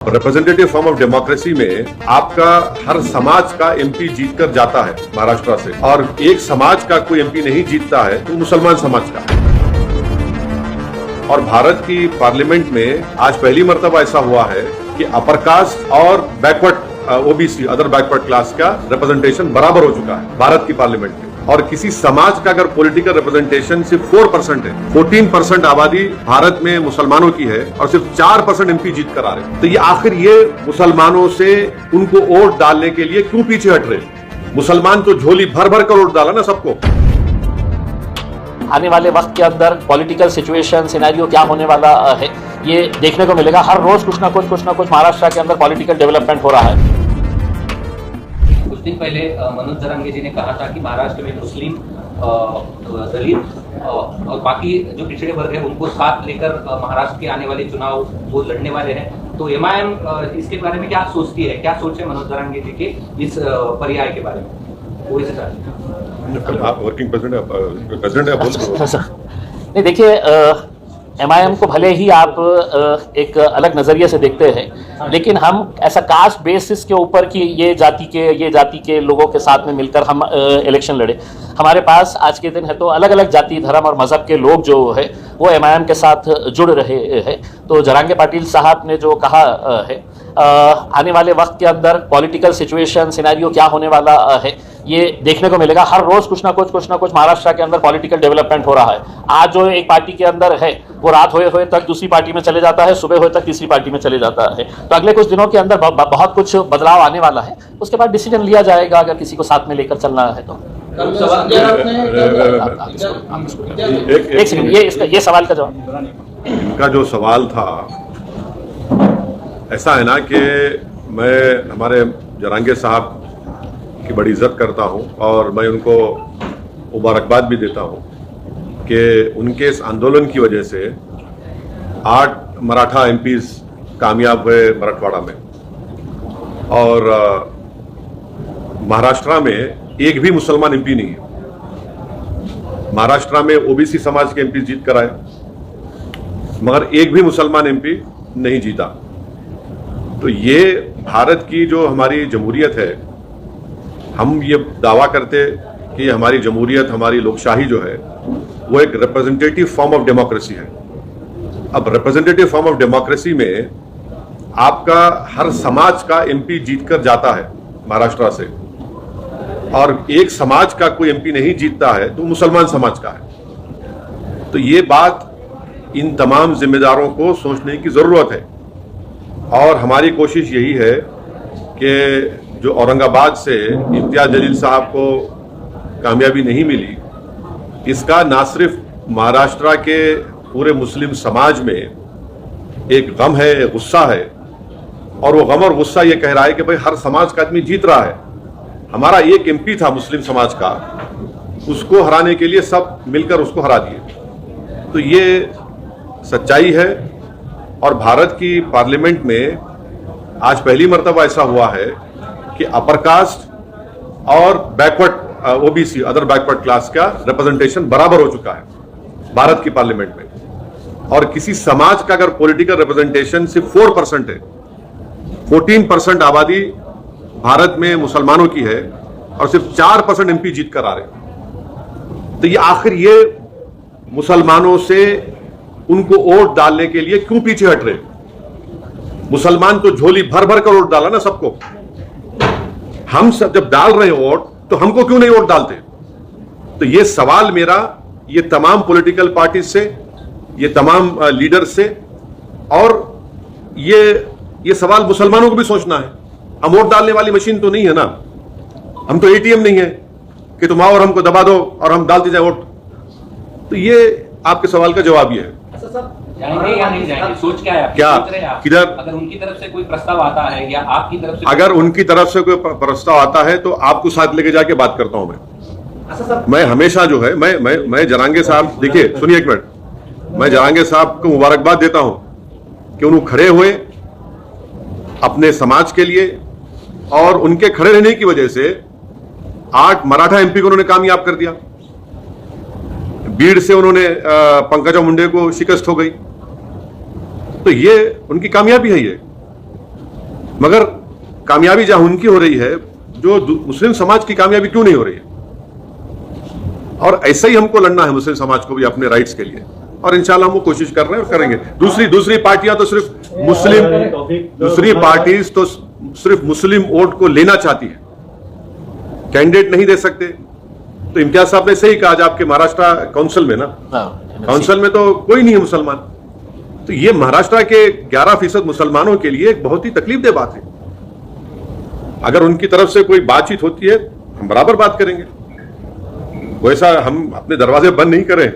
Representative form of democracy में आपका हर समाज का एमपी जीतकर जाता है महाराष्ट्र से, और एक समाज का कोई एमपी नहीं जीतता है तो मुसलमान समाज का है। और भारत की पार्लियामेंट में आज पहली मर्तबा ऐसा हुआ है कि अपर कास्ट और backward OBC other backward class का रिप्रेजेंटेशन बराबर हो चुका है भारत की पार्लियामेंट में। और किसी समाज का अगर पॉलिटिकल रिप्रेजेंटेशन सिर्फ 4% है, 14% आबादी भारत में मुसलमानों की है और सिर्फ 4% एमपी जीत कर आ रहे हैं, तो ये आखिर ये मुसलमानों से उनको वोट डालने के लिए क्यों पीछे हट रहे? मुसलमान तो झोली भर भर कर वोट डाला ना सबको। आने वाले वक्त के अंदर पॉलिटिकल सिचुएशन सिनेरियो क्या होने वाला है ये देखने को मिलेगा। हर रोज कुछ ना कुछ महाराष्ट्र के अंदर पॉलिटिकल डेवलपमेंट हो रहा है। कुछ दिन पहले मनोज जरांगे जी ने कहा था कि महाराष्ट्र में मुस्लिम, दलित और बाकी जो पिछड़े वर्ग है उनको साथ लेकर महाराष्ट्र के आने वाले चुनाव वो लड़ने वाले हैं। तो एमआईएम इसके बारे में क्या सोचती है, क्या सोच है मनोज जरांगे जी के इस पर्याय के बारे में? वो इसे वर्किंग प्रेसिडेंट है बोल। नहीं, देखिए, एमआईएम को भले ही आप एक अलग नज़रिए से देखते हैं, लेकिन हम ऐसा कास्ट बेसिस के ऊपर कि ये जाति के लोगों के साथ में मिलकर हम इलेक्शन लड़े। हमारे पास आज के दिन है तो अलग अलग जाति, धर्म और मज़हब के लोग जो है वो एमआईएम के साथ जुड़ रहे हैं। तो जरांगे पाटिल साहब ने जो कहा है आने वाले वक्त के अंदर पॉलिटिकल सिचुएशन सिनेरियो क्या होने वाला है ये देखने को मिलेगा। हर रोज कुछ ना कुछ महाराष्ट्र के अंदर पॉलिटिकल डेवलपमेंट हो रहा है। आज जो एक पार्टी के अंदर है वो रात होए तक दूसरी पार्टी में चले जाता है, सुबह होए तक तीसरी पार्टी में चले जाता है। तो अगले कुछ दिनों के अंदर बहुत कुछ बदलाव आने वाला है। उसके बाद डिसीजन लिया जाएगा अगर किसी को साथ में लेकर चलना है तो। एक सेकंड, ये सवाल का जवाब। इनका जो सवाल था ऐसा है ना कि मैं हमारे जरांगे साहब की बड़ी इज्जत करता हूं और मैं उनको मुबारकबाद भी देता हूं कि उनके इस आंदोलन की वजह से 8 मराठा एमपीज कामयाब हुए मराठवाड़ा में, और महाराष्ट्र में एक भी मुसलमान एमपी नहीं है। महाराष्ट्र में ओबीसी समाज के एमपी जीत कर आए मगर एक भी मुसलमान एमपी नहीं जीता। तो ये भारत की जो हमारी जमहूरियत है, हम ये दावा करते कि हमारी जमहूरियत, हमारी लोकशाही जो है वो एक रिप्रेजेंटेटिव फॉर्म ऑफ डेमोक्रेसी है। अब रिप्रेजेंटेटिव फॉर्म ऑफ डेमोक्रेसी में आपका हर समाज का एमपी जीतकर जाता है महाराष्ट्र से, और एक समाज का कोई एमपी नहीं जीतता है तो मुसलमान समाज का है। तो ये बात इन तमाम जिम्मेदारों को सोचने की जरूरत है, और हमारी कोशिश यही है कि जो औरंगाबाद से इम्तियाज जलील साहब को कामयाबी नहीं मिली, इसका ना सिर्फ महाराष्ट्र के पूरे मुस्लिम समाज में एक गम है, एक गुस्सा है, और वो गम और गुस्सा ये कह रहा है कि भाई हर समाज का आदमी जीत रहा है। हमारा एक एमपी था मुस्लिम समाज का, उसको हराने के लिए सब मिलकर उसको हरा दिए। तो ये सच्चाई है, और भारत की पार्लियामेंट में आज पहली मर्तबा ऐसा हुआ है कि अपर कास्ट और backward OBC other backward class का रिप्रेजेंटेशन बराबर हो चुका है भारत की पार्लियामेंट में। और किसी समाज का अगर पॉलिटिकल रिप्रेजेंटेशन सिर्फ 4% है, 14% आबादी भारत में मुसलमानों की है और सिर्फ 4% एमपी जीत कर आ रहे हैं, तो ये आखिर ये मुसलमानों से उनको वोट डालने के लिए क्यों पीछे हट रहे? मुसलमान तो झोली भर भर कर वोट डाला ना सबको। हम सब जब डाल रहे हैं वोट तो हमको क्यों नहीं वोट डालते? तो ये सवाल मेरा ये तमाम पॉलिटिकल पार्टी से, ये तमाम लीडर से, और ये सवाल मुसलमानों को भी सोचना है। हम वोट डालने वाली मशीन तो नहीं है ना, हम तो एटीएम नहीं है कि तुम आओ और हमको दबा दो और हम डालते जाए वोट। तो ये आपके सवाल का जवाब ये है। जाएंगे या नहीं जाएंगे, सोच क्या है? क्या किधर? अगर उनकी तरफ से कोई प्रस्ताव आता है या आपकी तरफ से, अगर उनकी तरफ से कोई प्रस्ताव आता है तो आपको साथ लेके जाके बात करता हूं मैं हमेशा जो है मैं जरांगे साहब, देखिए सुनिए एक मिनट, मैं जरांगे साहब को मुबारकबाद देता हूं कि उन्होंने खड़े हुए अपने समाज के लिए, और उनके खड़े रहने की वजह से 8 मराठा एमपी को उन्होंने कामयाब कर दिया। बीड़ से उन्होंने पंकजा मुंडे को शिकस्त हो गई। तो ये उनकी कामयाबी है। ये मगर कामयाबी जहां उनकी हो रही है, जो मुस्लिम समाज की कामयाबी क्यों नहीं हो रही है? और ऐसे ही हमको लड़ना है मुस्लिम समाज को भी अपने राइट्स के लिए, और इंशाल्लाह हम वो कोशिश कर रहे हैं और करेंगे। दूसरी पार्टियां तो सिर्फ मुस्लिम, दूसरी पार्टीज तो सिर्फ मुस्लिम वोट को लेना चाहती है, कैंडिडेट नहीं दे सकते। तो इम्तियाज साहब ने सही कहा, आज आपके महाराष्ट्र काउंसिल में ना, काउंसिल में तो कोई नहीं है मुसलमान। तो ये महाराष्ट्र के 11% मुसलमानों के लिए एक बहुत ही तकलीफदेह बात है। अगर उनकी तरफ से कोई बातचीत होती है, हम बराबर बात करेंगे, वैसा हम अपने दरवाजे बंद नहीं करें।